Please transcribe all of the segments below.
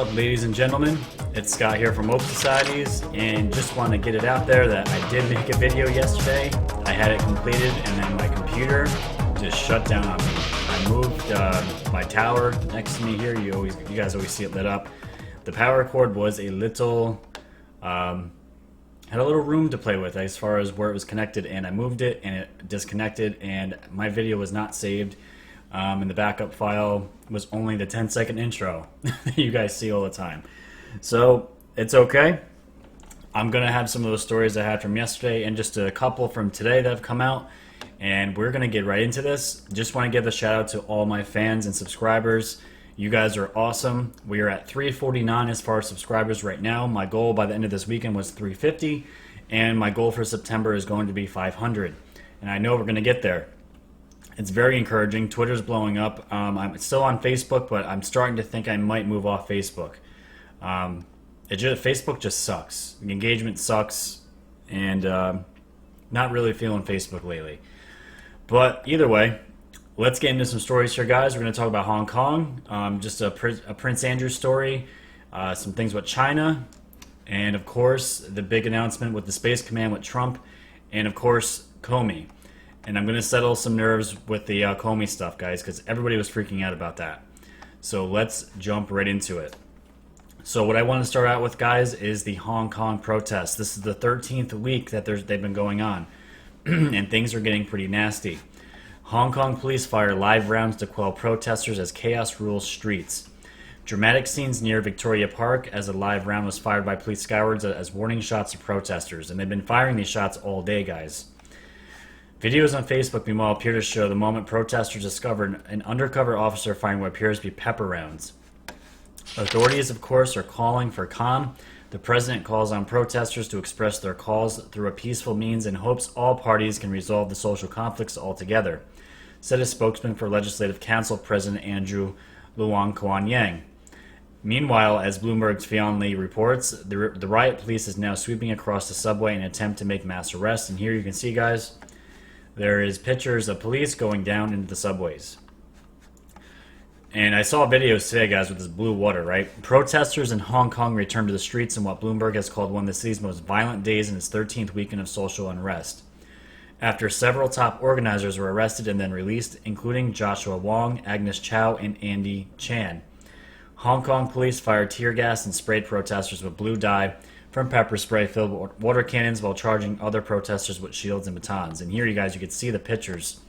up, ladies and gentlemen? It's Scott here from Open Societies, and just want to get it out there that I did make a video yesterday. I had it completed, and then my computer just shut down on me. I moved my tower next to me here. You guys always see it lit up. The power cord was a little had a little room to play with as far as where it was connected, and I moved it and it disconnected, and my video was not saved. And the backup file was only the 10-second intro that you guys see all the time. So it's okay. I'm gonna have some of those stories I had from yesterday and just a couple from today that have come out, and we're gonna get right into this. Just want to give a shout out to all my fans and subscribers. You guys are awesome. We are at 349 as far as subscribers right now. My goal by the end of this weekend was 350, and my goal for September is going to be 500. And I know we're gonna get there. It's very encouraging. Twitter's blowing up. I'm still on Facebook, but I'm starting to think I might move off Facebook. Facebook just sucks. The engagement sucks, and not really feeling Facebook lately. But either way, let's get into some stories here, guys. We're going to talk about Hong Kong, just a Prince Andrew story, some things with China, and of course the big announcement with the Space Command with Trump, and of course Comey. And I'm going to settle some nerves with the Comey stuff, guys, because everybody was freaking out about that. So let's jump right into it. So what I want to start out with, guys, is the Hong Kong protests. This is the 13th week that they've been going on, and things are getting pretty nasty. Hong Kong police fire live rounds to quell protesters as chaos rules streets. Dramatic scenes near Victoria Park as a live round was fired by police skywards as warning shots to protesters. And they've been firing these shots all day, guys. Videos on Facebook, meanwhile, appear to show the moment protesters discovered an undercover officer firing what appears to be pepper rounds. Authorities, of course, are calling for calm. The president calls on protesters to express their calls through a peaceful means and hopes all parties can resolve the social conflicts altogether, said a spokesman for Legislative Council President Andrew Luong Kuan Yang. Meanwhile, as Bloomberg's Fionley reports, the riot police is now sweeping across the subway in an attempt to make mass arrests. And here you can see, guys, there is pictures of police going down into the subways. And I saw videos today, guys, with this blue water, right? Protesters in Hong Kong returned to the streets in what Bloomberg has called one of the city's most violent days in its 13th weekend of social unrest. After several top organizers were arrested and then released, including Joshua Wong, Agnes Chow, and Andy Chan. Hong Kong police fired tear gas and sprayed protesters with blue dye from pepper spray filled with water cannons while charging other protesters with shields and batons. And here, you guys, you can see the pictures.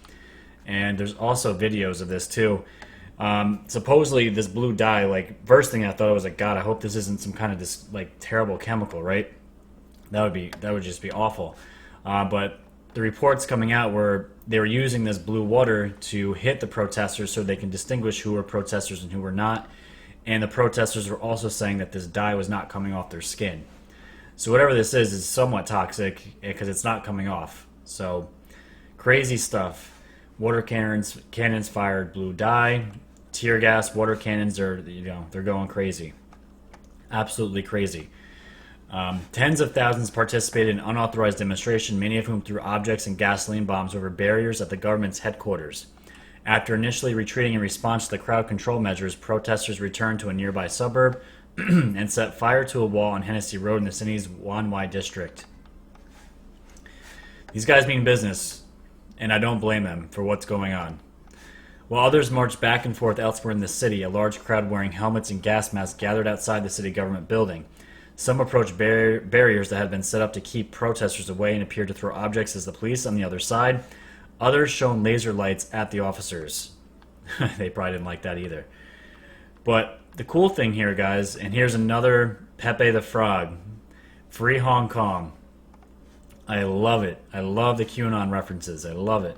And there's also videos of this, too. Supposedly, this blue dye, like, first thing I thought, I was like, God, I hope this isn't some kind of this, like, terrible chemical, right? That would just be awful. But the reports coming out were they were using this blue water to hit the protesters so they can distinguish who were protesters and who were not. And the protesters were also saying that this dye was not coming off their skin. So whatever this is somewhat toxic because it's not coming off. So crazy stuff. Water cannons fired blue dye, tear gas, water cannons are, they're going crazy. Absolutely crazy. Tens of thousands participated in unauthorized demonstration, many of whom threw objects and gasoline bombs over barriers at the government's headquarters. After initially retreating in response to the crowd control measures, protesters returned to a nearby suburb and set fire to a wall on Hennessy Road in the city's Wan Wai district. These guys mean business, and I don't blame them for what's going on. While others marched back and forth elsewhere in the city, a large crowd wearing helmets and gas masks gathered outside the city government building. Some approached barriers that had been set up to keep protesters away and appeared to throw objects at the police on the other side. Others shone laser lights at the officers. They probably didn't like that either. But the cool thing here, guys, and here's another Pepe the Frog. Free Hong Kong. I love it. I love the QAnon references. I love it.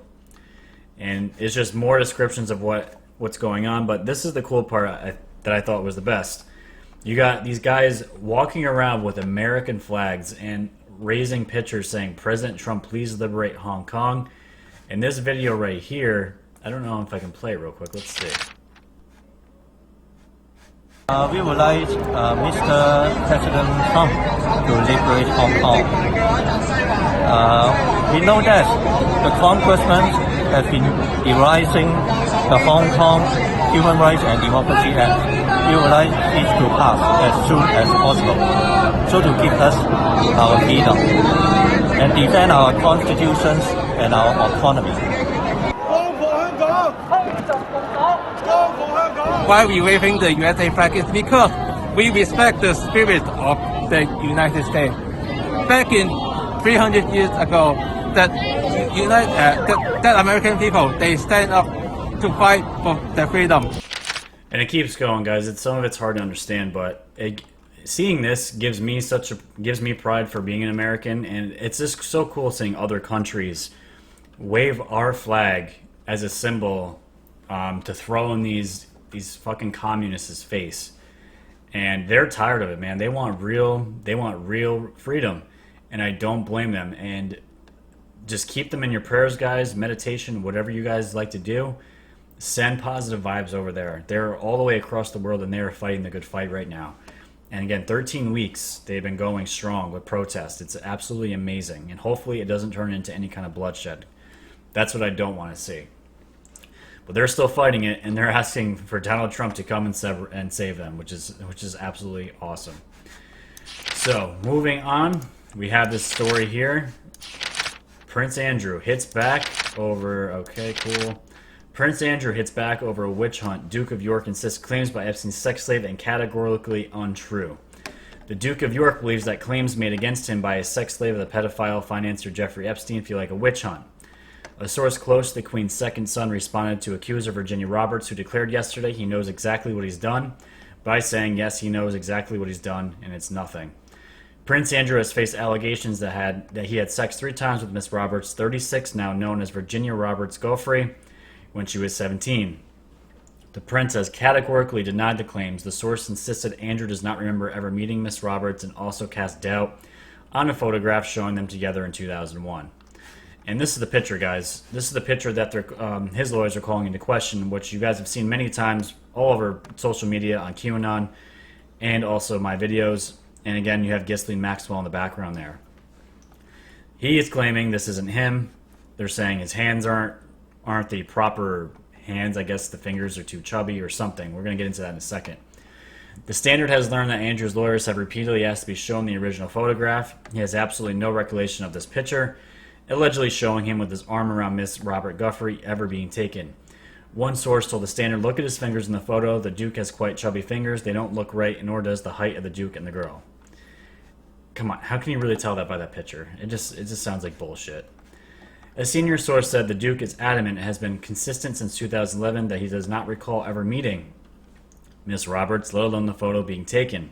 And it's just more descriptions of what's going on. But this is the cool part that I thought was the best. You got these guys walking around with American flags and raising pictures saying, President Trump, please liberate Hong Kong. And this video right here, I don't know if I can play it real quick. Let's see. We would like Mr. President Trump to liberate Hong Kong. We know that the Congressman has been derising the Hong Kong Human Rights and Democracy Act. we would like it to pass as soon as possible, so to give us our freedom and defend our constitutions and our autonomy. Why we waving the USA flag is because we respect the spirit of the United States. Back in 300 years ago, that American people, they stand up to fight for their freedom. And it keeps going, guys. Some of it's hard to understand, but seeing this gives me pride for being an American, and it's just so cool seeing other countries wave our flag as a symbol to throw in these fucking communists' face. And they're tired of it, man. They want real freedom, and I don't blame them. And just keep them in your prayers, guys. Meditation, whatever you guys like to do. Send positive vibes over there. They're all the way across the world, and they are fighting the good fight right now. And again, 13 weeks they've been going strong with protests. It's absolutely amazing, and hopefully it doesn't turn into any kind of bloodshed. That's what I don't want to see. But they're still fighting it, and they're asking for Donald Trump to come and save them, which is absolutely awesome. So moving on, we have this story here. Prince Andrew hits back over. Okay, cool. Prince Andrew hits back over a witch hunt. Duke of York insists claims by Epstein's sex slave and categorically untrue. The Duke of York believes that claims made against him by a sex slave of the pedophile financier Jeffrey Epstein feel like a witch hunt. A source close to the Queen's second son responded to accuser Virginia Roberts, who declared yesterday he knows exactly what he's done, by saying yes, he knows exactly what he's done, and it's nothing. Prince Andrew has faced allegations that he had sex 3 times with Miss Roberts, 36, now known as Virginia Roberts Goffrey, when she was 17. The prince has categorically denied the claims. The source insisted Andrew does not remember ever meeting Miss Roberts and also cast doubt on a photograph showing them together in 2001. And this is the picture, guys. This is the picture that his lawyers are calling into question, which you guys have seen many times all over social media on QAnon and also my videos. And again, you have Ghislaine Maxwell in the background there. He is claiming this isn't him. They're saying his hands aren't the proper hands. I guess the fingers are too chubby or something. We're going to get into that in a second. The Standard has learned that Andrew's lawyers have repeatedly asked to be shown the original photograph. He has absolutely no recollection of this picture, allegedly showing him with his arm around Miss Robert Goffrey ever being taken. One source told the Standard, look at his fingers in the photo. The Duke has quite chubby fingers. They don't look right, nor does the height of the Duke and the girl. Come on, how can you really tell that by that picture? It just sounds like bullshit. A senior source said the Duke is adamant it has been consistent since 2011 that he does not recall ever meeting Miss Roberts, let alone the photo being taken.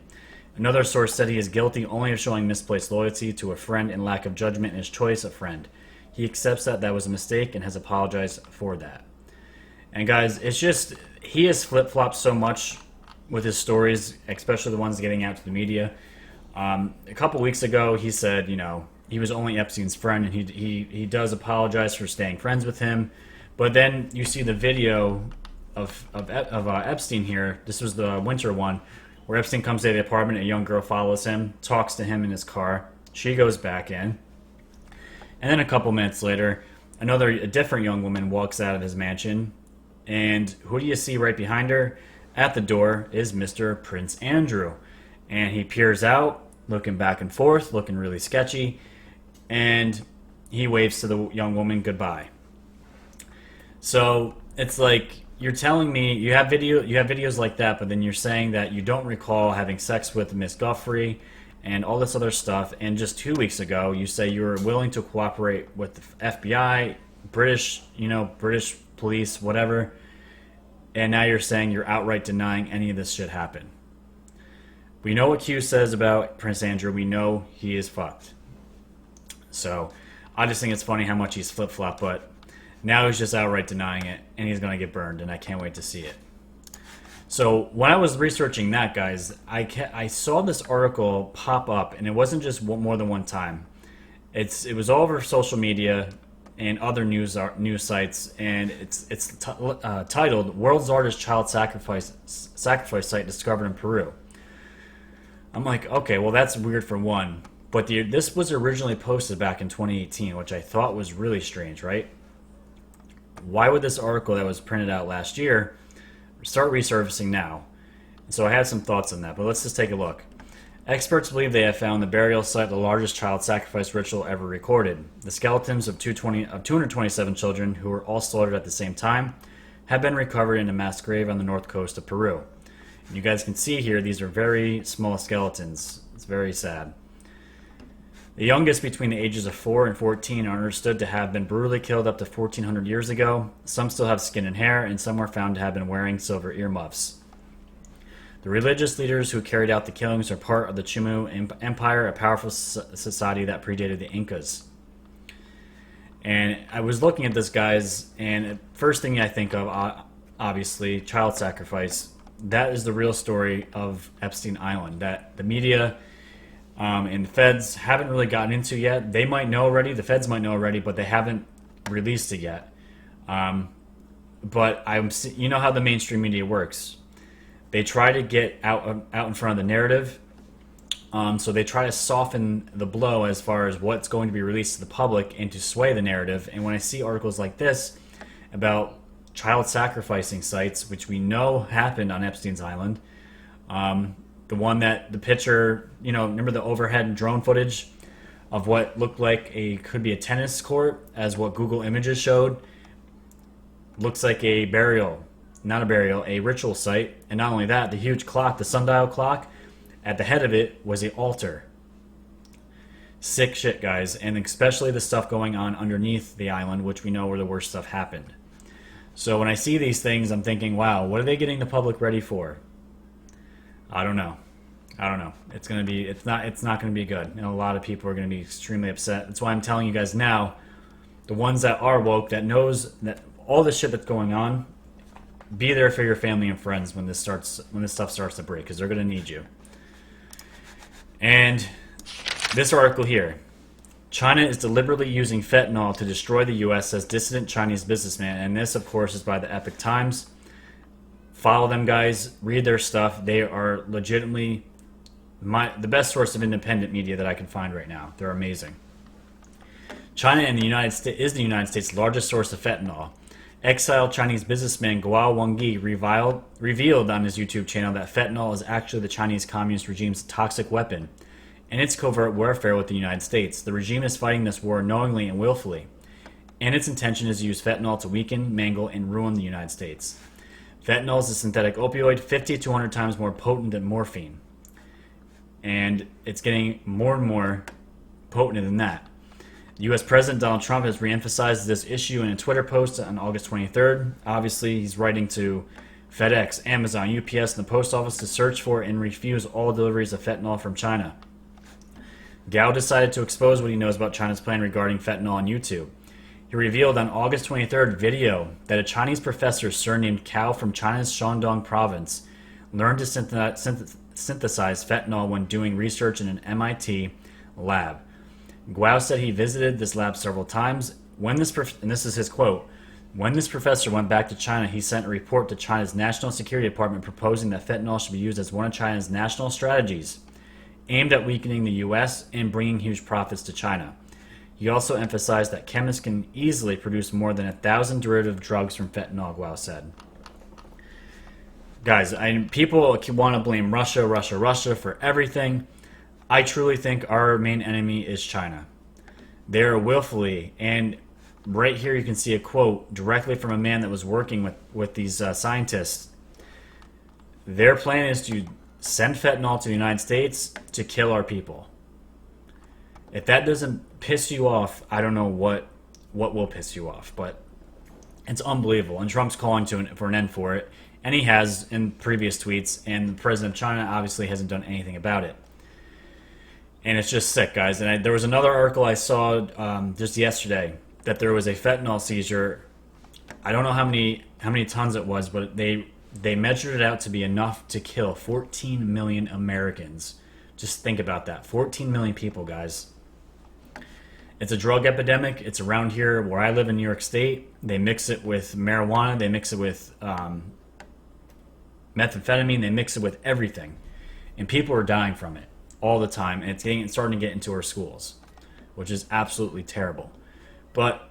Another source said he is guilty only of showing misplaced loyalty to a friend and lack of judgment in his choice of friend. He accepts that was a mistake and has apologized for that. And guys, it's just, he has flip-flopped so much with his stories, especially the ones getting out to the media. A couple weeks ago, he said, he was only Epstein's friend, and he does apologize for staying friends with him. But then you see the video of Epstein here. This was the winter one, where Epstein comes to the apartment, a young girl follows him, talks to him in his car. She goes back in. And then a couple minutes later, a different young woman walks out of his mansion. And who do you see right behind her? At the door is Mr. Prince Andrew. And he peers out, looking back and forth, looking really sketchy. And he waves to the young woman goodbye. So it's like, you're telling me you have videos like that, but then you're saying that you don't recall having sex with Miss Goffrey and all this other stuff. And just 2 weeks ago, you say you were willing to cooperate with the FBI, British police, whatever. And now you're saying you're outright denying any of this shit happened. We know what Q says about Prince Andrew. We know he is fucked. So I just think it's funny how much he's flip-flopped, but now he's just outright denying it, and he's going to get burned, and I can't wait to see it. So when I was researching that, guys, I saw this article pop up, and it wasn't just more than one time. It was all over social media and other news sites, and it's titled "World's Largest Child Sacrifice Site Discovered in Peru." I'm like, okay, well that's weird for one, but this was originally posted back in 2018, which I thought was really strange, right? Why would this article that was printed out last year start resurfacing now? So I have some thoughts on that, but let's just take a look. Experts believe they have found the burial site of the largest child sacrifice ritual ever recorded. The skeletons of 227 children, who were all slaughtered at the same time, have been recovered in a mass grave on the north coast of Peru. And you guys can see here, these are very small skeletons. It's very sad. The youngest, between the ages of 4 and 14, are understood to have been brutally killed up to 1,400 years ago. Some still have skin and hair, and some were found to have been wearing silver earmuffs. The religious leaders who carried out the killings are part of the Chimu Empire, a powerful society that predated the Incas. And I was looking at this, guys, and the first thing I think of, obviously, child sacrifice. That is the real story of Epstein Island, that the media and the feds haven't really gotten into yet. They might know already, the feds might know already, but they haven't released it yet. But you know how the mainstream media works. They try to get out in front of the narrative. So they try to soften the blow as far as what's going to be released to the public and to sway the narrative. And when I see articles like this about child sacrificing sites, which we know happened on Epstein's Island, the one that the picture, remember the overhead drone footage of what looked like could be a tennis court, as what Google Images showed, looks like a ritual site. And not only that, the huge clock, the sundial clock, at the head of it was an altar. Sick shit, guys. And especially the stuff going on underneath the island, which we know where the worst stuff happened. So when I see these things, I'm thinking, wow, what are they getting the public ready for? I don't know. It's not going to be good. And a lot of people are going to be extremely upset. That's why I'm telling you guys now, the ones that are woke, that knows that all the shit that's going on, be there for your family and friends when this stuff starts to break, because they're going to need you. And this article here, China is deliberately using fentanyl to destroy the U.S., says dissident Chinese businessman. And this, of course, is by the Epoch Times. Follow them, guys. Read their stuff. They are legitimately the best source of independent media that I can find right now. They're amazing. China and the United States is the United States' largest source of fentanyl. Exiled Chinese businessman Guo Wengyi revealed on his YouTube channel that fentanyl is actually the Chinese Communist regime's toxic weapon and its covert warfare with the United States. The regime is fighting this war knowingly and willfully, and its intention is to use fentanyl to weaken, mangle, and ruin the United States. Fentanyl is a synthetic opioid 50 to 100 times more potent than morphine, and it's getting more and more potent than that. U.S. President Donald Trump has reemphasized this issue in a Twitter post on August 23rd. Obviously, he's writing to FedEx, Amazon, UPS, and the post office to search for and refuse all deliveries of fentanyl from China. Gao decided to expose what he knows about China's plan regarding fentanyl on YouTube. He revealed on August 23rd video that a Chinese professor surnamed Cao from China's Shandong province learned to synthesize fentanyl when doing research in an MIT lab. Guo said he visited this lab several times. And this is his quote, "When this professor went back to China, he sent a report to China's National Security Department proposing that fentanyl should be used as one of China's national strategies, aimed at weakening the U.S. and bringing huge profits to China." He also emphasized that chemists can easily produce more than 1,000 derivative drugs from fentanyl, Guo said. Guys, people want to blame Russia for everything. I truly think our main enemy is China. They're willfully, and right here you can see a quote directly from a man that was working with these scientists. Their plan is to send fentanyl to the United States to kill our people. If that doesn't piss you off, I don't know what will piss you off, but it's unbelievable. And Trump's calling for an end for it, and he has in previous tweets, and the president of China obviously hasn't done anything about it. And it's just sick, guys. And there was another article I saw just yesterday that there was a fentanyl seizure. I don't know how many tons it was, but they measured it out to be enough to kill 14 million Americans. Just think about that. 14 million people, guys. It's a drug epidemic. It's around here where I live in New York State. They mix it with marijuana. They mix it with methamphetamine. They mix it with everything. And people are dying from it all the time, and it's starting to get into our schools, which is absolutely terrible. But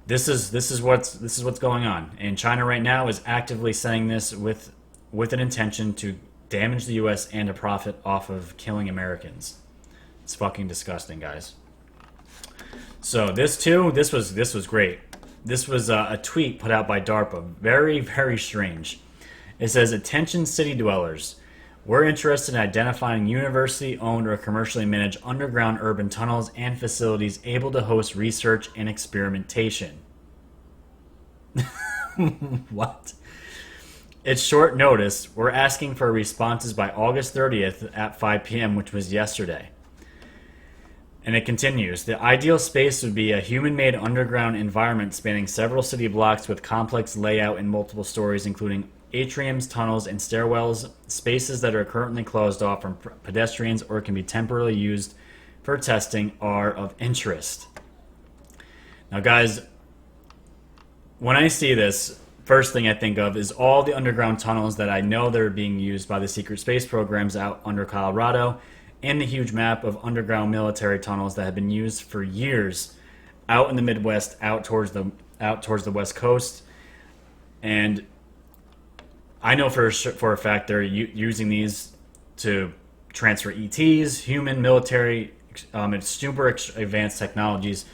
this is what's going on, and China right now is actively sending this with with an intention to damage the U.S. and to profit off of killing Americans. It's fucking disgusting, guys. So this was great. This was a tweet put out by DARPA. Very, very strange. It says, "Attention city dwellers. We're interested in identifying university-owned or commercially managed underground urban tunnels and facilities able to host research and experimentation." What? It's short notice. We're asking for responses by August 30th at 5 p.m., which was yesterday. And it continues. The ideal space would be a human-made underground environment spanning several city blocks with complex layout in multiple stories, including atriums, tunnels, and stairwells, spaces that are currently closed off from pedestrians or can be temporarily used for testing are of interest. Now, guys, when I see this, first thing I think of is all the underground tunnels that I know that are being used by the secret space programs out under Colorado, and the huge map of underground military tunnels that have been used for years out in the Midwest, out towards the West Coast. And I know for a fact they're using these to transfer ETs, human, military, it's super advanced technologies,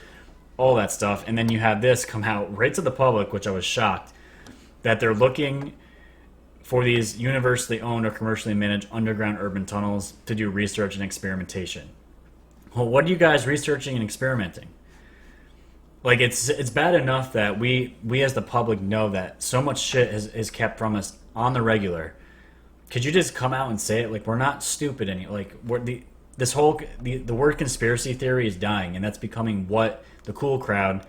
all that stuff. And then you have this come out right to the public, which I was shocked, that they're looking for these university-owned or commercially managed underground urban tunnels to do research and experimentation. Well, what are you guys researching and experimenting? Like, it's bad enough that we as the public know that so much shit is kept from us on the regular. Could you just come out and say it? Like, we're not stupid any. Like, the word conspiracy theory is dying, and that's becoming what the cool crowd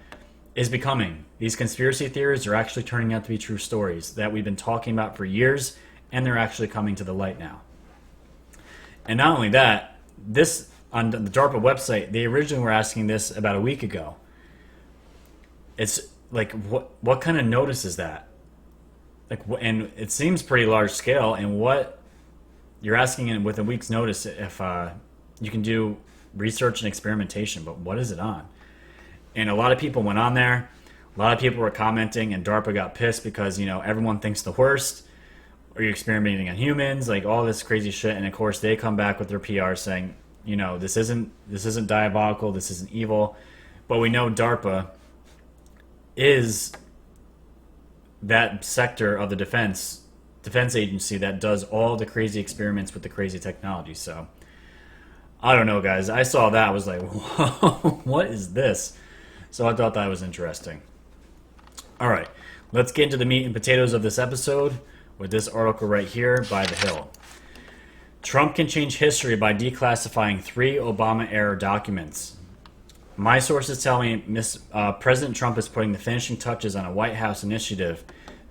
is becoming. These conspiracy theories are actually turning out to be true stories that we've been talking about for years, and they're actually coming to the light now. And not only that, this on the DARPA website, they originally were asking this about a week ago. It's like, what kind of notice is that? Like, and it seems pretty large scale. And what you're asking in with a week's notice if you can do research and experimentation, but what is it on? And a lot of people went on there. A lot of people were commenting, and DARPA got pissed because, you know, everyone thinks the worst. Are you experimenting on humans? Like, all this crazy shit. And of course, they come back with their PR saying, you know, this isn't diabolical. This isn't evil. But we know DARPA is that sector of the defense agency that does all the crazy experiments with the crazy technology. So I don't know, guys. I saw that. I was like, whoa, what is this? So I thought that was interesting. All right, let's get into the meat and potatoes of this episode with this article right here by The Hill. Trump can change history by declassifying 3 Obama-era documents. My sources tell me President Trump is putting the finishing touches on a White House initiative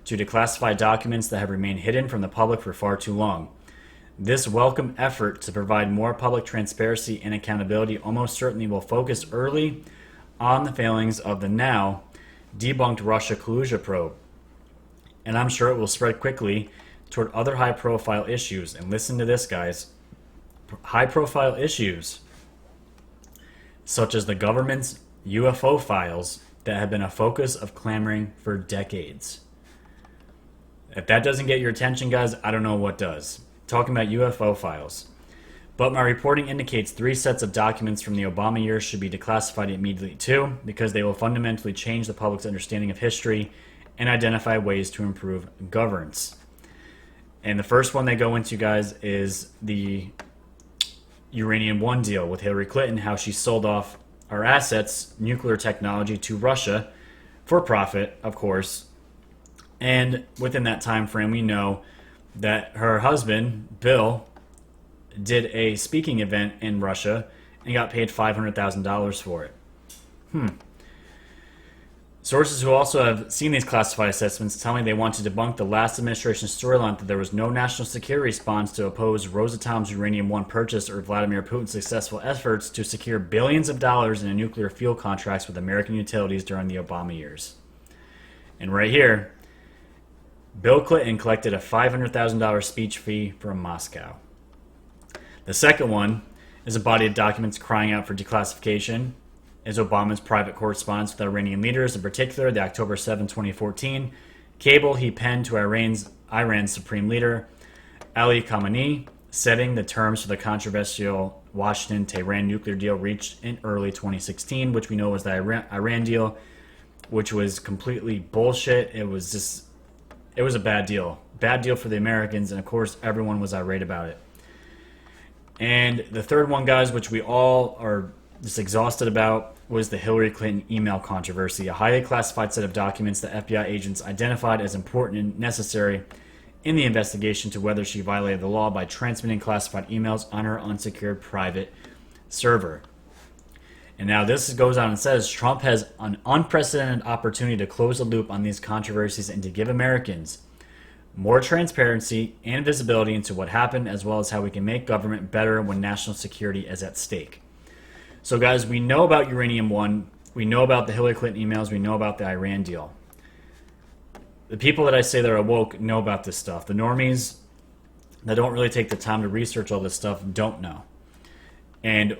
to declassify documents that have remained hidden from the public for far too long. This welcome effort to provide more public transparency and accountability almost certainly will focus early on the failings of the now debunked Russia collusion probe. And I'm sure it will spread quickly toward other high-profile issues. And listen to this, guys. High-profile issues such as the government's UFO files that have been a focus of clamoring for decades. If that doesn't get your attention, guys, I don't know what does. Talking about UFO files. But my reporting indicates 3 sets of documents from the Obama years should be declassified immediately too, because they will fundamentally change the public's understanding of history and identify ways to improve governance. And the first one they go into, guys, is the Uranium One deal with Hillary Clinton, how she sold off our assets, nuclear technology, to Russia for profit, of course. And within that time frame, we know that her husband, Bill, did a speaking event in Russia and got paid $500,000 for it. Sources who also have seen these classified assessments tell me they want to debunk the last administration's storyline that there was no national security response to oppose Rosatom's Uranium One purchase or Vladimir Putin's successful efforts to secure billions of dollars in nuclear fuel contracts with American utilities during the Obama years. And right here, Bill Clinton collected a $500,000 speech fee from Moscow. The second one is a body of documents crying out for declassification, is Obama's private correspondence with Iranian leaders, in particular the October 7, 2014 cable he penned to Iran's Iran's supreme leader, Ali Khamenei, setting the terms for the controversial Washington-Tehran nuclear deal reached in early 2016, which we know was the Iran deal, which was completely bullshit. It was a bad deal. Bad deal for the Americans, and of course, everyone was irate about it. And the third one, guys, which we all are just exhausted about, was the Hillary Clinton email controversy, a highly classified set of documents that FBI agents identified as important and necessary in the investigation to whether she violated the law by transmitting classified emails on her unsecured private server. And now this goes on and says Trump has an unprecedented opportunity to close the loop on these controversies and to give Americans more transparency and visibility into what happened, as well as how we can make government better when national security is at stake. So guys, we know about Uranium One, we know about the Hillary Clinton emails, we know about the Iran deal. The people that I say that are woke know about this stuff. The normies that don't really take the time to research all this stuff don't know. And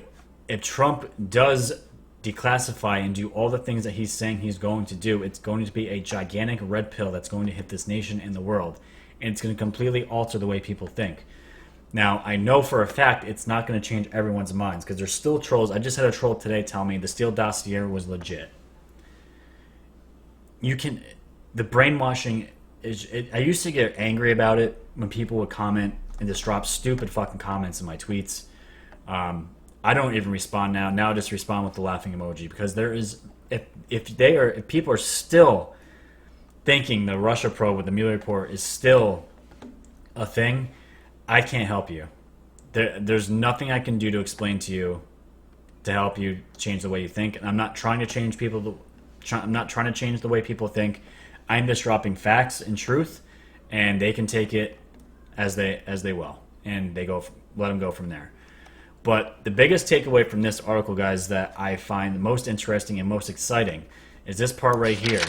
if Trump does declassify and do all the things that he's saying he's going to do, it's going to be a gigantic red pill that's going to hit this nation and the world. And it's going to completely alter the way people think. Now, I know for a fact it's not going to change everyone's minds, because there's still trolls. I just had a troll today tell me the Steele dossier was legit. The brainwashing I used to get angry about it when people would comment and just drop stupid fucking comments in my tweets. I don't even respond now. Now I just respond with the laughing emoji, because there is, if people are still thinking the Russia probe with the Mueller report is still a thing, I can't help you. There's nothing I can do to explain to you to help you change the way you think. And I'm not trying to change people. I'm not trying to change the way people think. I'm just dropping facts and truth, and they can take it as they will, and let them go from there. But the biggest takeaway from this article, guys, that I find the most interesting and most exciting is this part right here,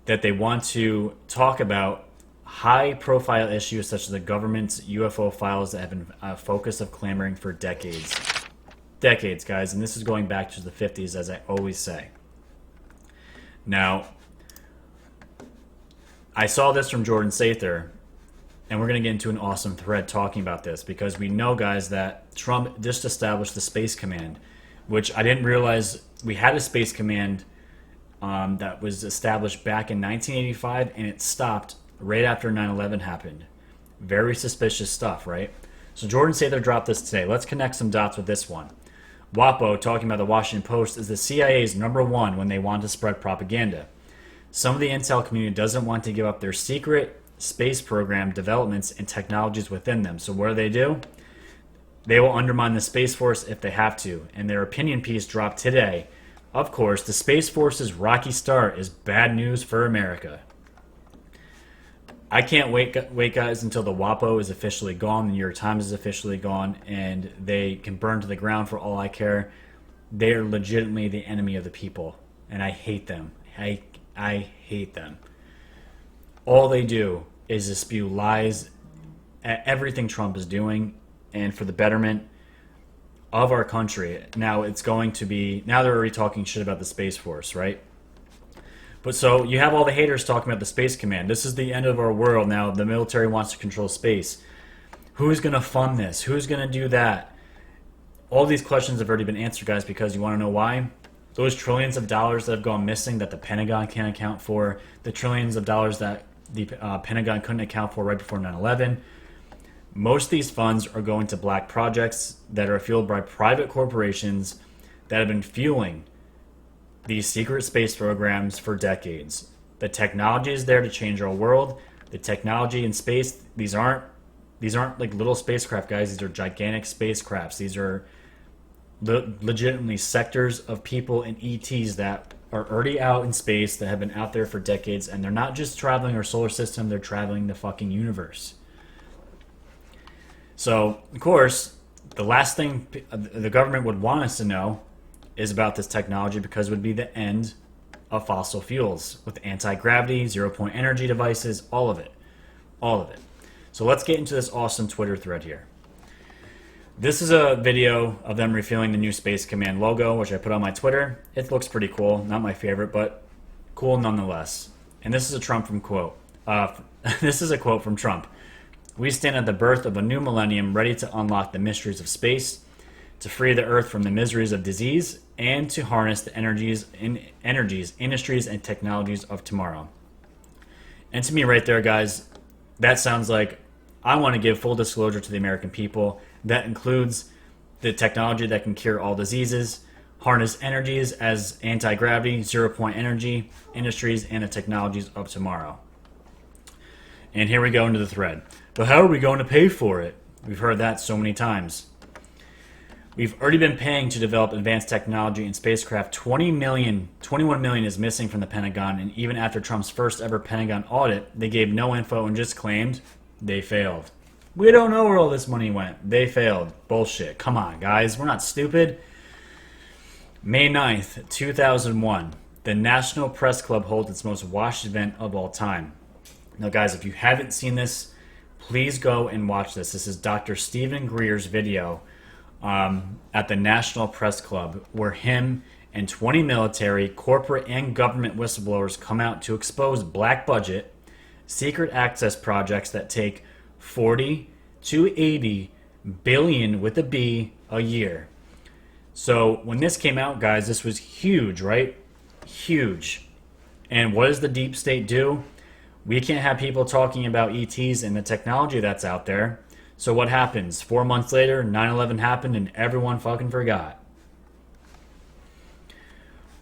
that they want to talk about high-profile issues such as the government's UFO files that have been a focus of clamoring for decades. Decades, guys, and this is going back to the 50s, as I always say. Now, I saw this from Jordan Sather, and we're going to get into an awesome thread talking about this, because we know, guys, that Trump just established the Space Command, which I didn't realize we had a Space Command that was established back in 1985, and it stopped right after 9/11 happened. Very suspicious stuff, right? So Jordan Sather dropped this today. Let's connect some dots with this one. WAPO, talking about the Washington Post, is the CIA's #1 when they want to spread propaganda. Some of the intel community doesn't want to give up their secret space program developments and technologies within them. So what do? They will undermine the Space Force if they have to. And their opinion piece dropped today. Of course, the Space Force's rocky start is bad news for America. I can't wait, guys, until the WAPO is officially gone, the New York Times is officially gone, and they can burn to the ground for all I care. They are legitimately the enemy of the people, and I hate them. I hate them. All they do is to spew lies at everything Trump is doing, and for the betterment of our country. Now they're already talking shit about the Space Force, right? But so you have all the haters talking about the Space Command. This is the end of our world now. The military wants to control space. Who's going to fund this? Who's going to do that? All these questions have already been answered, guys, because you want to know why? Those trillions of dollars that have gone missing that the Pentagon can't account for, the trillions of dollars that the Pentagon couldn't account for right before 9/11, most of these funds are going to black projects that are fueled by private corporations that have been fueling these secret space programs for decades. The technology is there to change our world. The technology in space, these aren't like little spacecraft, guys. These are gigantic spacecrafts. These are legitimately sectors of people and ETs that are already out in space, that have been out there for decades, and they're not just traveling our solar system, they're traveling the fucking universe. So, of course, the last thing the government would want us to know is about this technology, because it would be the end of fossil fuels with anti-gravity, zero-point energy devices, all of it. All of it. So let's get into this awesome Twitter thread here. This is a video of them revealing the new Space Command logo, which I put on my Twitter. It looks pretty cool. Not my favorite, but cool nonetheless. And this is a Trump from quote. This is a quote from Trump. We stand at the birth of a new millennium ready to unlock the mysteries of space, to free the earth from the miseries of disease, and to harness the energies, industries, and technologies of tomorrow. And to me right there, guys, that sounds like I want to give full disclosure to the American people. That includes the technology that can cure all diseases, harness energies as anti-gravity, zero-point energy, industries, and the technologies of tomorrow. And here we go into the thread. But how are we going to pay for it? We've heard that so many times. We've already been paying to develop advanced technology and spacecraft. 21 million is missing from the Pentagon, and even after Trump's first ever Pentagon audit, they gave no info and just claimed they failed. We don't know where all this money went. They failed. Bullshit. Come on, guys. We're not stupid. May 9th, 2001. The National Press Club holds its most watched event of all time. Now, guys, if you haven't seen this, please go and watch this. This is Dr. Stephen Greer's video at the National Press Club, where him and 20 military, corporate, and government whistleblowers come out to expose black budget, secret access projects that take 40 to 80 billion with a B a year. So when this came out, guys, this was huge, right? Huge. And what does the deep state do? We can't have people talking about ETs and the technology that's out there. So what happens? 4 months later, 9/11 happened and everyone fucking forgot.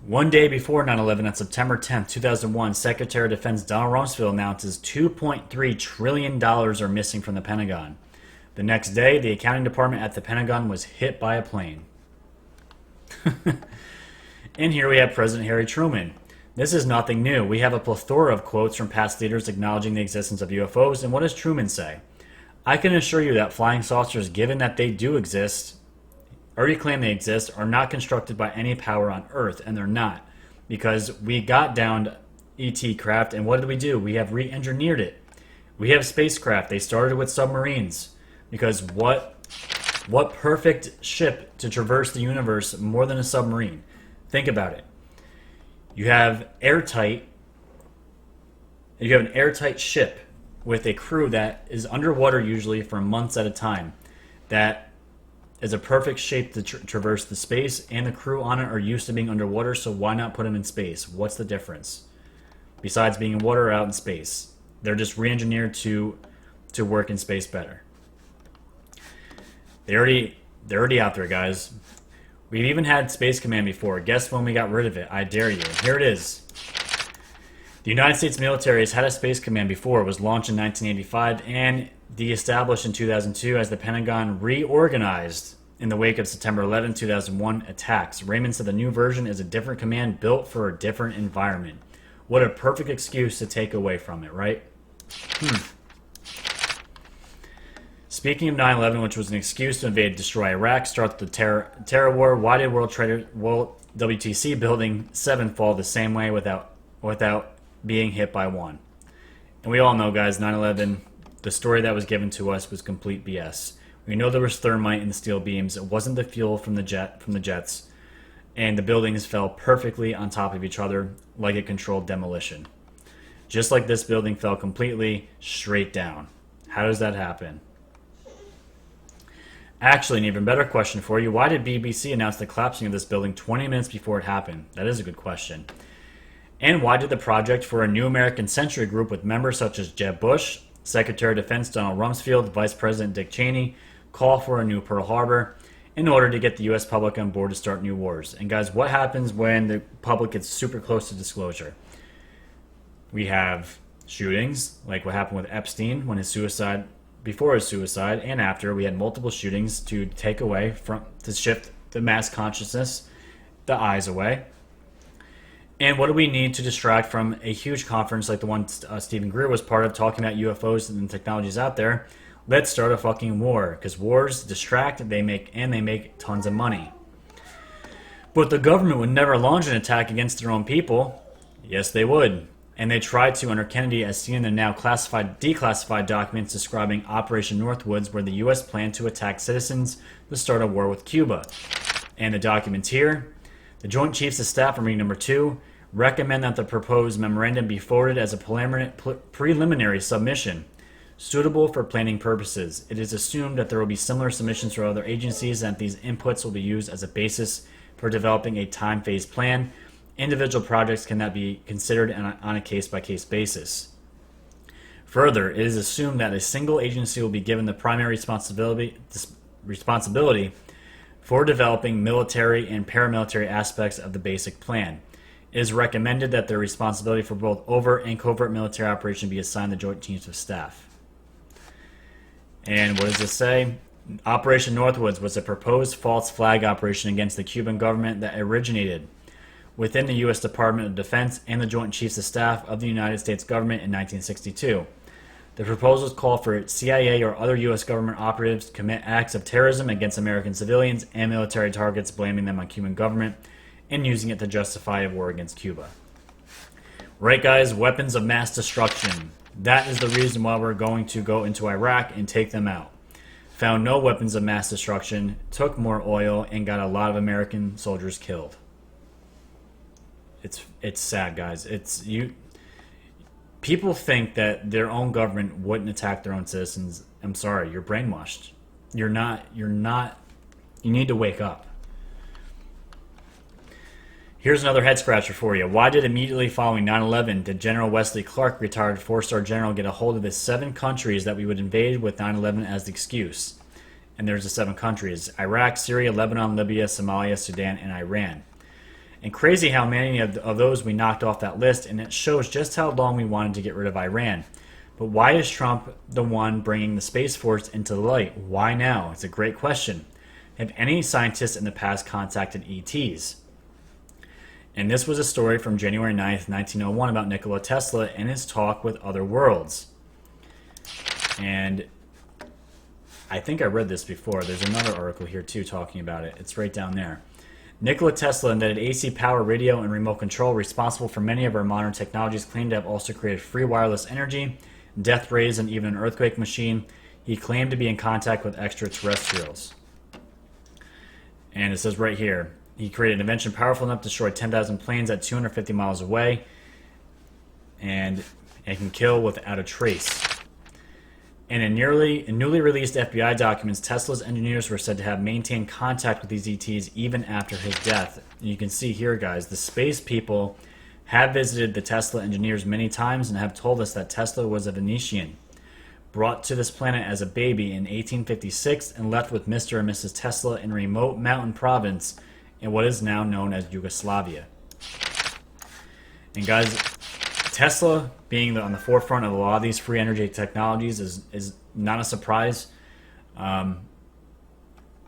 One day before 9/11, on September 10th, 2001, Secretary of Defense Donald Rumsfeld announces $2.3 trillion are missing from the Pentagon. The next day, the accounting department at the Pentagon was hit by a plane. And here we have President Harry Truman. This is nothing new. We have a plethora of quotes from past leaders acknowledging the existence of UFOs. And what does Truman say? I can assure you that flying saucers, given that they do exist, already claim they exist, are not constructed by any power on Earth. And they're not. Because we got downed ET craft, and what did we do? We have re-engineered it. We have spacecraft. They started with submarines. Because what perfect ship to traverse the universe more than a submarine? Think about it. You have an airtight ship with a crew that is underwater usually for months at a time. That is a perfect shape to traverse the space, and the crew on it are used to being underwater, so why not put them in space? What's the difference? Besides being in water or out in space. They're just re-engineered to work in space better. They're already out there, guys. We've even had Space Command before. Guess when we got rid of it? I dare you. Here it is. The United States military has had a Space Command before. It was launched in 1985 and de-established in 2002 as the Pentagon reorganized in the wake of September 11, 2001 attacks. Raymond said the new version is a different command built for a different environment. What a perfect excuse to take away from it, right? Speaking of 9/11, which was an excuse to invade and destroy Iraq, start the terror war, why did World WTC Building 7 fall the same way without being hit by one? And we all know, guys, 9/11, the story that was given to us was complete BS. We know there was thermite in the steel beams. It wasn't the fuel from the jets, and the buildings fell perfectly on top of each other like a controlled demolition. Just like this building fell completely straight down. How does that happen? Actually, an even better question for you. Why did BBC announce the collapsing of this building 20 minutes before it happened? That is a good question. And why did the Project for a New American Century group with members such as Jeb Bush, Secretary of Defense Donald Rumsfeld, Vice President Dick Cheney call for a new Pearl Harbor in order to get the U.S. public on board to start new wars? And guys, what happens when the public gets super close to disclosure? We have shootings, like what happened with Epstein when before his suicide and after. We had multiple shootings to shift the mass consciousness, the eyes away. And what do we need to distract from a huge conference like the one Stephen Greer was part of, talking about UFOs and the technologies out there? Let's start a fucking war, because wars distract, they make tons of money. But the government would never launch an attack against their own people. Yes, they would. And they tried to under Kennedy, as seen in the now declassified documents describing Operation Northwoods, where the U.S. planned to attack citizens to start a war with Cuba. And the documents here, the Joint Chiefs of Staff from Reading Number 2, recommend that the proposed memorandum be forwarded as a preliminary submission suitable for planning purposes. It is assumed that there will be similar submissions from other agencies and that these inputs will be used as a basis for developing a time-phased plan. Individual projects cannot be considered on a case-by-case basis. Further, it is assumed that a single agency will be given the primary responsibility for developing military and paramilitary aspects of the basic plan. It is recommended that their responsibility for both overt and covert military operation be assigned to the Joint Chiefs of Staff. And what does it say? Operation Northwoods was a proposed false flag operation against the Cuban government that originated within the U.S. Department of Defense and the Joint Chiefs of Staff of the United States government in 1962. The proposals call for CIA or other U.S. government operatives to commit acts of terrorism against American civilians and military targets, blaming them on Cuban government and using it to justify a war against Cuba. Right, guys, weapons of mass destruction. That is the reason why we're going to go into Iraq and take them out. Found no weapons of mass destruction, took more oil, and got a lot of American soldiers killed. It's sad, guys. People think that their own government wouldn't attack their own citizens. I'm sorry, you're brainwashed. You're not, you need to wake up. Here's another head scratcher for you. Why did immediately following 9/11 did General Wesley Clark, retired 4-star general, get a hold of the 7 countries that we would invade with 9/11 as the excuse? And there's the 7 countries: Iraq, Syria, Lebanon, Libya, Somalia, Sudan, and Iran. And crazy how many of those we knocked off that list, and it shows just how long we wanted to get rid of Iran. But why is Trump the one bringing the Space Force into the light? Why now? It's a great question. Have any scientists in the past contacted ETs? And this was a story from January 9th, 1901 about Nikola Tesla and his talk with other worlds. And I think I read this before. There's another article here too talking about it. It's right down there. Nikola Tesla invented AC power, radio, and remote control, responsible for many of our modern technologies, claimed to have also created free wireless energy, death rays, and even an earthquake machine. He claimed to be in contact with extraterrestrials. And it says right here, he created an invention powerful enough to destroy 10,000 planes at 250 miles away, and it can kill without a trace. And in newly released FBI documents, Tesla's engineers were said to have maintained contact with these ETs even after his death. And you can see here, guys, the space people have visited the Tesla engineers many times and have told us that Tesla was a Venetian, brought to this planet as a baby in 1856 and left with Mr. and Mrs. Tesla in a remote mountain province in what is now known as Yugoslavia. And guys, Tesla being on the forefront of a lot of these free energy technologies is not a surprise.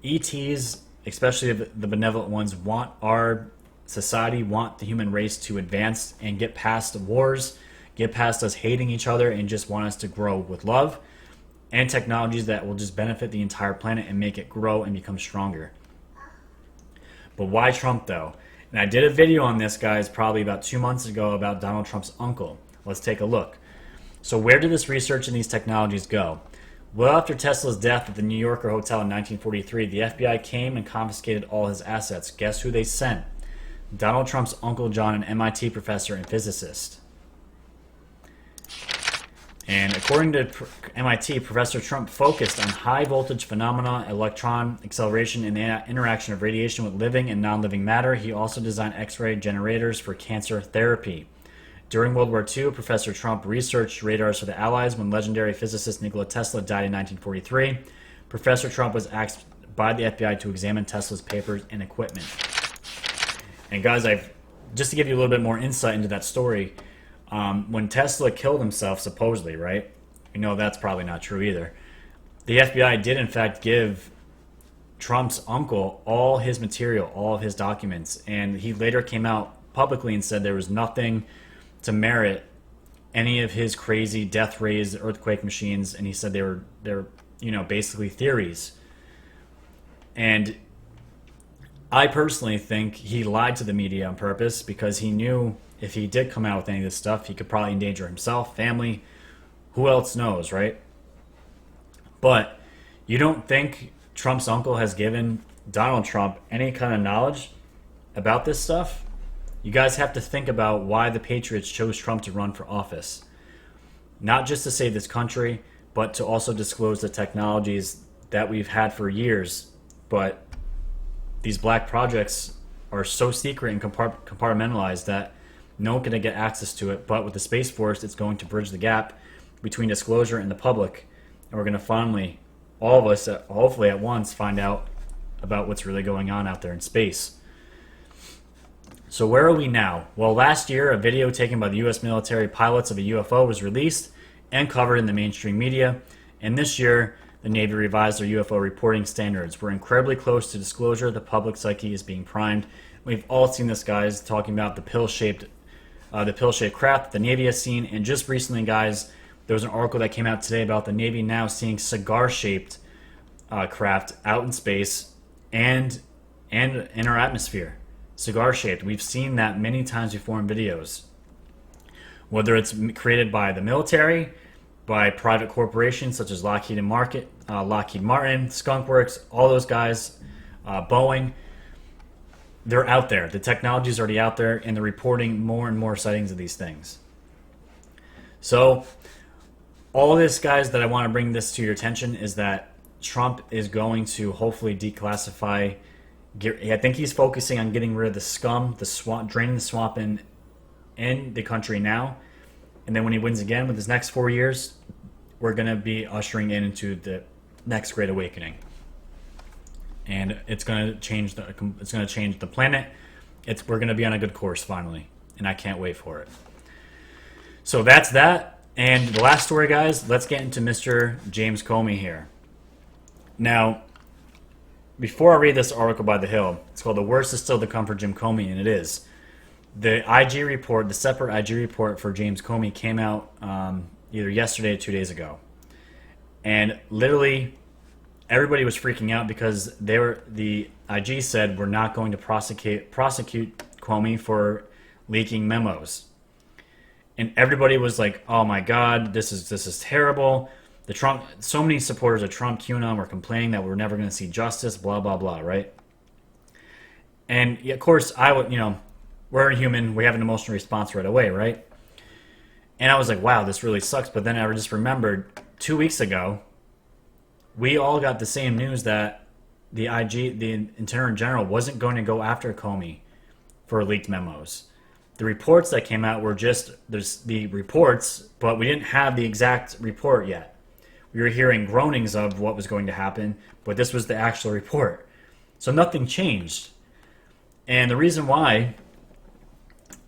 ETs, especially the benevolent ones, want our society, want the human race to advance and get past the wars, get past us hating each other, and just want us to grow with love and technologies that will just benefit the entire planet and make it grow and become stronger. But why Trump, though? And I did a video on this, guys, probably about 2 months ago about Donald Trump's uncle. Let's take a look. So where did this research and these technologies go? Well, after Tesla's death at the New Yorker hotel in 1943, the FBI came and confiscated all his assets. Guess who they sent? Donald Trump's uncle John, an MIT professor and physicist. And according to MIT, Professor Trump focused on high voltage phenomena, electron acceleration, and the interaction of radiation with living and non-living matter. He also designed X-ray generators for cancer therapy. During World War II, Professor Trump researched radars for the Allies. When legendary physicist Nikola Tesla died in 1943, Professor Trump was asked by the FBI to examine Tesla's papers and equipment. And guys, just to give you a little bit more insight into that story, when Tesla killed himself, supposedly, right? We know that's probably not true either. The FBI did, in fact, give Trump's uncle all his material, all of his documents, and he later came out publicly and said there was nothing to merit any of his crazy death rays, earthquake machines, and he said they're basically theories. And I personally think he lied to the media on purpose because he knew if he did come out with any of this stuff, he could probably endanger himself, family, who else knows, right? But you don't think Trump's uncle has given Donald Trump any kind of knowledge about this stuff? You guys have to think about why the patriots chose Trump to run for office. Not just to save this country, but to also disclose the technologies that we've had for years. But these black projects are so secret and compartmentalized that no one can get access to it. But with the Space Force, it's going to bridge the gap between disclosure and the public. And we're going to finally, all of us, hopefully at once, find out about what's really going on out there in space. So where are we now? Well, last year, a video taken by the U.S. military pilots of a UFO was released and covered in the mainstream media. And this year, the Navy revised their UFO reporting standards. We're incredibly close to disclosure. The public psyche is being primed. We've all seen this, guys, talking about the pill-shaped craft that the Navy has seen. And just recently, guys, there was an article that came out today about the Navy now seeing cigar-shaped craft out in space and in our atmosphere. Cigar-shaped. We've seen that many times before in videos. Whether it's created by the military, by private corporations such as Lockheed Martin, Skunk Works, all those guys, Boeing, they're out there. The technology is already out there, and they're reporting more and more sightings of these things. So, all of this, guys, that I want to bring this to your attention is that Trump is going to hopefully declassify. I think he's focusing on getting rid of the scum, the swamp, draining the swamp in the country now. And then when he wins again with his next 4 years, we're going to be ushering into the next Great Awakening. And it's going to change the planet. We're going to be on a good course finally, and I can't wait for it. So that's that. And the last story, guys, let's get into Mr. James Comey here. Now, before I read this article by The Hill, it's called "The Worst Is Still to Come for Jim Comey," and it is. The IG report, the separate IG report for James Comey came out either yesterday or 2 days ago. And literally, everybody was freaking out because the IG said we're not going to prosecute Comey for leaking memos. And everybody was like, "Oh my God, this is terrible." So many supporters of Trump, QAnon, were complaining that we're never going to see justice, blah, blah, blah, right? And of course, we're human. We have an emotional response right away, right? And I was like, wow, this really sucks. But then I just remembered 2 weeks ago, we all got the same news that the Attorney General, wasn't going to go after Comey for leaked memos. The reports that came out were just the reports, but we didn't have the exact report yet. We were hearing groanings of what was going to happen, but this was the actual report. So nothing changed. And the reason why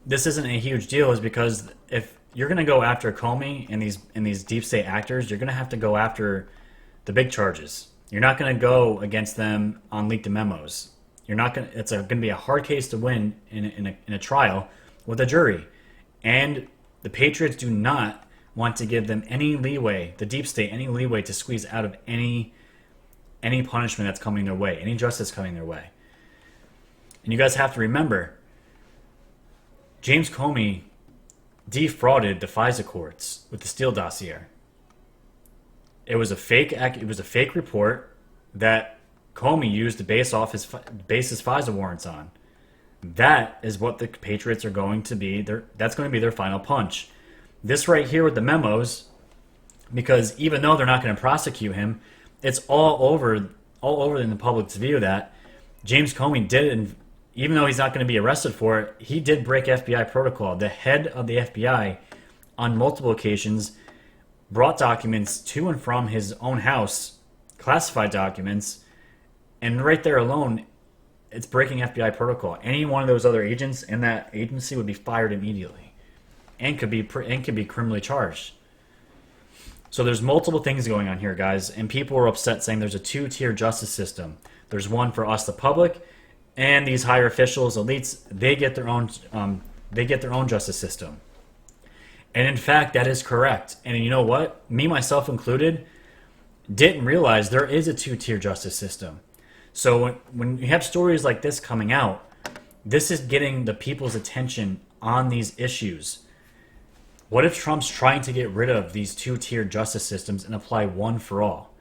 this isn't a huge deal is because if you're going to go after Comey and these deep state actors, you're going to have to go after the big charges. You're not going to go against them on leaked memos. It's going to be a hard case to win in a trial with a jury. And the Patriots do not want to give them any leeway, the deep state, any leeway to squeeze out of any punishment that's coming their way, any justice coming their way. And you guys have to remember, James Comey defrauded the FISA courts with the Steele dossier. It was a fake report that Comey used to base his FISA warrants on. That is what the Patriots are going to be. That's going to be their final punch. This right here with the memos, because even though they're not going to prosecute him, it's all over in the public's view that James Comey did, and even though he's not going to be arrested for it, he did break FBI protocol. The head of the FBI, on multiple occasions, brought documents to and from his own house, classified documents, and right there alone, it's breaking FBI protocol. Any one of those other agents in that agency would be fired immediately, and could be criminally charged. So there's multiple things going on here, guys, and people are upset saying there's a two-tier justice system. There's one for us, the public, and these higher officials, elites. They get their own justice system. And in fact, that is correct. And you know what? Me, myself included, didn't realize there is a two-tier justice system. So when you have stories like this coming out, this is getting the people's attention on these issues. What if Trump's trying to get rid of these two-tier justice systems and apply one for all?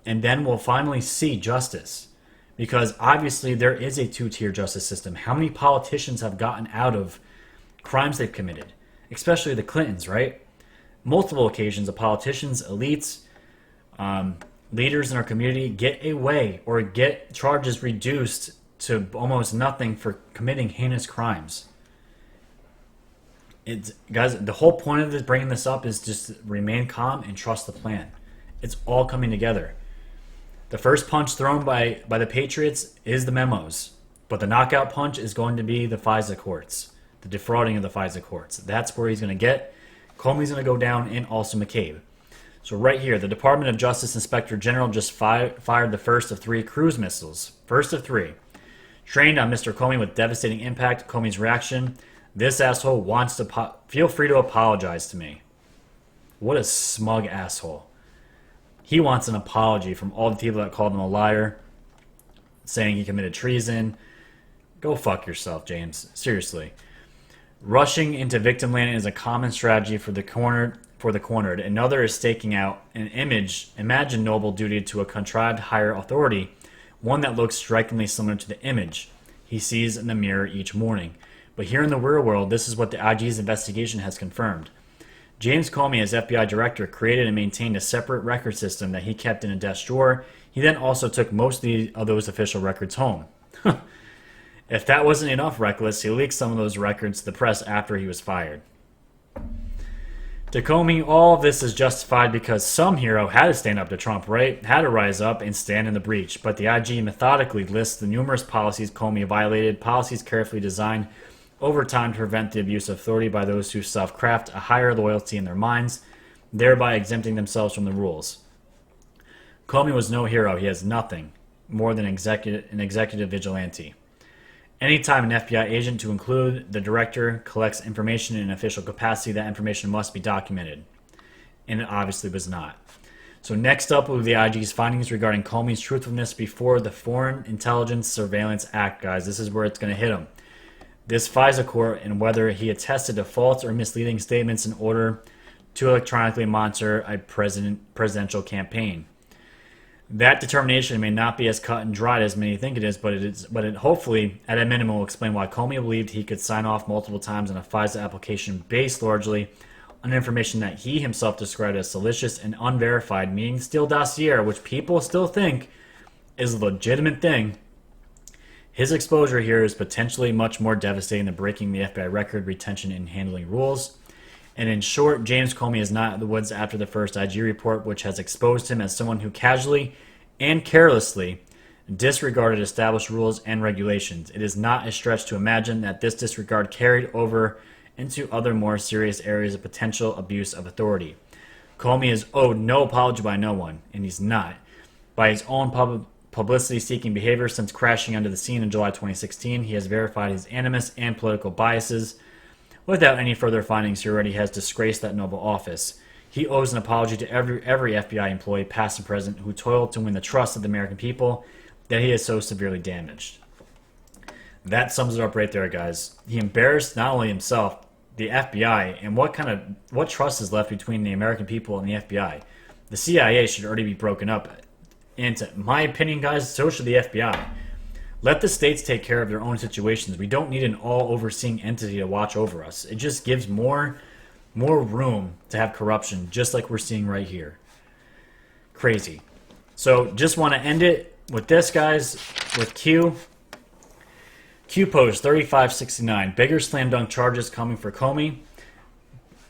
And then we'll finally see justice. Because obviously there is a two-tier justice system. How many politicians have gotten out of crimes they've committed? Especially the Clintons, right? Multiple occasions of politicians, elites, leaders in our community get away or get charges reduced to almost nothing for committing heinous crimes. Guys, the whole point of this, bringing this up is just remain calm and trust the plan. It's all coming together. The first punch thrown by the Patriots is the memos, but the knockout punch is going to be the FISA courts, the defrauding of the FISA courts. That's where he's going to get. Comey's going to go down, and also McCabe. So right here, the Department of Justice Inspector General just fired the first of 3 cruise missiles. First of 3. Trained on Mr. Comey with devastating impact. Comey's reaction: this asshole wants to feel free to apologize to me. What a smug asshole. He wants an apology from all the people that called him a liar, saying he committed treason. Go fuck yourself, James. Seriously. Rushing into victim land is a common strategy for the cornered. Another is staking out an image, imagined noble duty to a contrived higher authority, one that looks strikingly similar to the image he sees in the mirror each morning. But here in the real world, this is what the IG's investigation has confirmed. James Comey, as FBI director, created and maintained a separate record system that he kept in a desk drawer. He then also took most of those official records home. If that wasn't enough reckless, he leaked some of those records to the press after he was fired. To Comey, all of this is justified because some hero had to stand up to Trump, right? Had to rise up and stand in the breach. But the IG methodically lists the numerous policies Comey violated, policies carefully designed over time to prevent the abuse of authority by those who self-craft a higher loyalty in their minds, thereby exempting themselves from the rules. Comey was no hero. He has nothing more than an executive vigilante. Anytime an FBI agent, to include the director, collects information in an official capacity, that information must be documented. And it obviously was not. So next up will be the IG's findings regarding Comey's truthfulness before the Foreign Intelligence Surveillance Act, guys. This is where it's going to hit him. This FISA court, and whether he attested to false or misleading statements in order to electronically monitor a presidential campaign. That determination may not be as cut and dried as many think it is, but it hopefully, at a minimum, will explain why Comey believed he could sign off multiple times on a FISA application based largely on information that he himself described as salacious and unverified, meaning Steele dossier, which people still think is a legitimate thing. His exposure here is potentially much more devastating than breaking the FBI record retention and handling rules. And in short, James Comey is not in the woods after the first IG report, which has exposed him as someone who casually and carelessly disregarded established rules and regulations. It is not a stretch to imagine that this disregard carried over into other more serious areas of potential abuse of authority. Comey is owed no apology by no one, and he's not. By his own publicity-seeking behavior since crashing onto the scene in July 2016, he has verified his animus and political biases. Without any further findings, he already has disgraced that noble office. He owes an apology to every FBI employee, past and present, who toiled to win the trust of the American people that he has so severely damaged. That sums it up right there, guys. He embarrassed not only himself, the FBI, and what trust is left between the American people and the FBI. The CIA should already be broken up. And in my opinion, guys, so should the FBI. Let the states take care of their own situations. We don't need an all-overseeing entity to watch over us. It just gives more room to have corruption, just like we're seeing right here. Crazy. So just want to end it with this, guys, with Q. Q post 3569. Bigger slam dunk charges coming for Comey.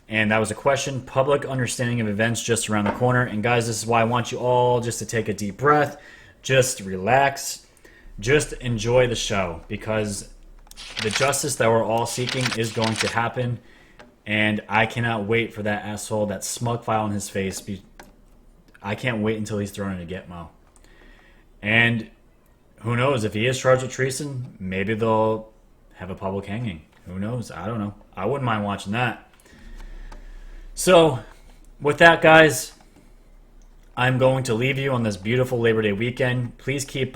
And that was a question. Public understanding of events just around the corner. And guys, this is why I want you all just to take a deep breath. Just relax. Just enjoy the show, because the justice that we're all seeking is going to happen, and I cannot wait for that asshole, that smug file on his face. I can't wait until he's thrown in a Gitmo. And who knows, if he is charged with treason, maybe they'll have a public hanging. Who knows? I don't know. I wouldn't mind watching that. So, with that, guys, I'm going to leave you on this beautiful Labor Day weekend. Please keep...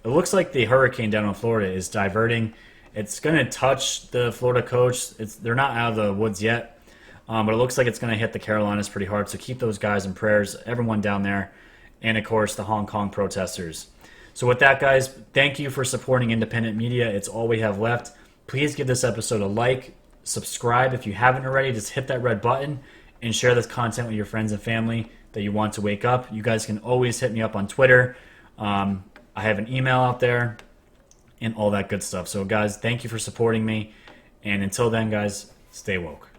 It looks like the hurricane down in Florida is diverting. It's going to touch the Florida coast. They're not out of the woods yet, but it looks like it's going to hit the Carolinas pretty hard. So keep those guys in prayers, everyone down there, and of course the Hong Kong protesters. So with that, guys, thank you for supporting independent media. It's all we have left. Please give this episode a like, subscribe if you haven't already. Just hit that red button and share this content with your friends and family that you want to wake up. You guys can always hit me up on Twitter. I have an email out there and all that good stuff. So guys, thank you for supporting me. And until then, guys, stay woke.